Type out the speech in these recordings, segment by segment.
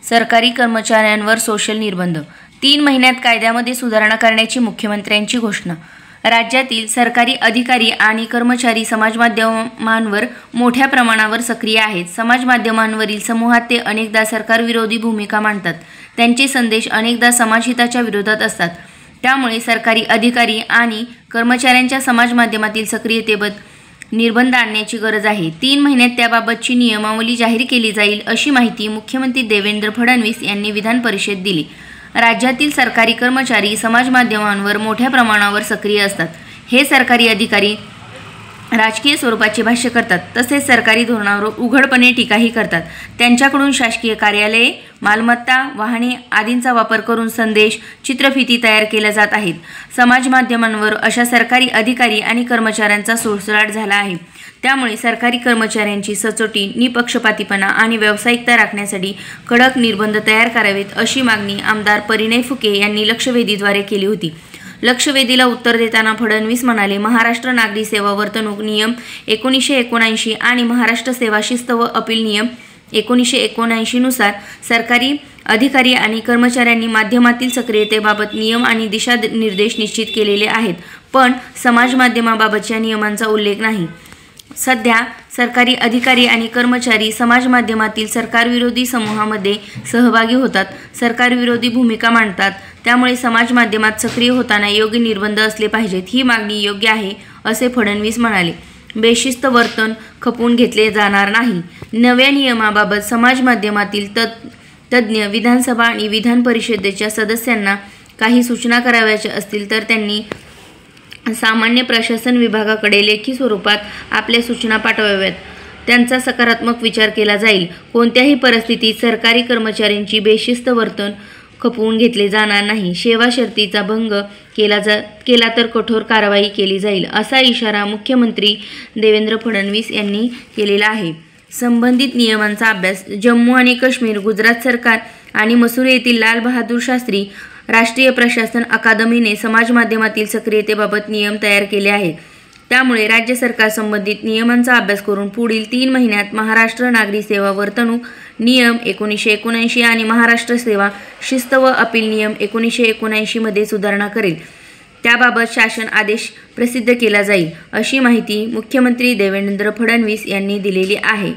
सरकारी कर्मचाऱ्यांवर सोशल निर्बंध 3 महिन्यात कायद्यामध्ये सुधारणा करण्याची मुख्यमंत्र्यांची घोषणा। राज्यातील सरकारी अधिकारी आणि कर्मचारी समाजमाध्यमांवर मोठ्या प्रमाणावर सक्रिय आहेत। समाजमाध्यमांवरील समूहात ते अनेकदा सरकारविरोधी भूमिका मांडतात। त्यांचे संदेश अनेकदा समाजहिताच्या विरोधात असतात। त्यामुळे सरकारी अधिकारी आणि कर्मचाऱ्यांच्या समाजमाध्यमातील सक्रियतेवर निर्बंध आणण्याची गरज आहे। 3 महिन्यात त्याबाबतची नियमावली जाहीर केली जाईल, अशी माहिती मुख्यमंत्री देवेंद्र फडणवीस यांनी विधान परिषदेत दिली। राज्यातील सरकारी कर्मचारी समाजमाध्यमांवर मोठ्या प्रमाणावर सक्रिय असतात। हे सरकारी अधिकारी राजकीय स्वरूपाचे भाष्य करतात, तसेच सरकारी धोरणांवर उघडपणे टीकाही करतात। त्यांच्याकडून शासकीय कार्यालये, मालमत्ता, वाहने आदींचा वापर करून संदेश, चित्रफिती तयार केल्या जात आहेत। समाजमाध्यमांवर अशा सरकारी अधिकारी आणि कर्मचाऱ्यांचा सुळसुळाट झाला आहे। त्यामुळे सरकारी कर्मचाऱ्यांची सचोटी, निपक्षपातीपणा आणि व्यावसायिकता राखण्यासाठी कडक निर्बंध तयार करावेत, अशी मागणी आमदार परिणय फुके यांनी लक्षवेधीद्वारे केली होती। लक्षवेधीला उत्तर देताना फडणवीस म्हणाले, महाराष्ट्र नागरी सेवा वर्तणूक नियम 1979 आणि महाराष्ट्र सेवा शिस्त व अपील नियम 1979 नुसार सरकारी अधिकारी आणि कर्मचाऱ्यांनी माध्यमातील सक्रियतेबाबत नियम आणि दिशानिर्देश निश्चित केलेले आहेत, पण समाज माध्यमाबाबतच्या नियमांचा उल्लेख नाही। सध्या सरकारी अधिकारी आणि कर्मचारी समाज माध्यमातील सरकारविरोधी समूहामध्ये सहभागी होतात, सरकारविरोधी भूमिका मांडतात। त्यामुळे समाज माध्यमात सक्रिय होताना योग्य निर्बंध असले पाहिजेत। ही मागणी योग्य आहे, असे फडणवीस म्हणाले। बेशिस्त वर्तन खपवून घेतले जाणार नाही। नव्या नियमाबाबत समाज माध्यमातील तज्ज्ञ, विधानसभा आणि विधान परिषदेच्या सदस्यांना काही सूचना करावयाच्या असतील तर त्यांनी सामान्य प्रशासन विभागाकडे लेखी स्वरूपात आपल्या सूचना पाठवाव्यात। त्यांचा सकारात्मक विचार केला जाईल। कोणत्याही परिस्थितीत सरकारी कर्मचाऱ्यांची बेशिस्त वर्तन खपवून घेतले जाणार नाही। सेवा शर्तीचा भंग केला तर कठोर कारवाई केली जाईल, असा इशारा मुख्यमंत्री देवेंद्र फडणवीस यांनी केलेला आहे। संबंधित नियमांचा अभ्यास जम्मू आणि काश्मीर, गुजरात सरकार आणि मसुरी येथील लाल बहादूर शास्त्री राष्ट्रीय प्रशासन अकादमीने समाज माध्यमातील सक्रियतेबाबत नियम तयार केले आहेत। त्यामुळे राज्य सरकार संबंधित नियमांचा अभ्यास करून पुढील 3 महिन्यात महाराष्ट्र नागरी सेवा वर्तणूक नियम 1979 आणि महाराष्ट्र सेवा शिस्त व अपील नियम 1979 मध्ये सुधारणा करेल। त्याबाबत शासन आदेश प्रसिद्ध केला जाईल, अशी माहिती मुख्यमंत्री देवेंद्र फडणवीस यांनी दिलेली आहे।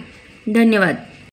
धन्यवाद।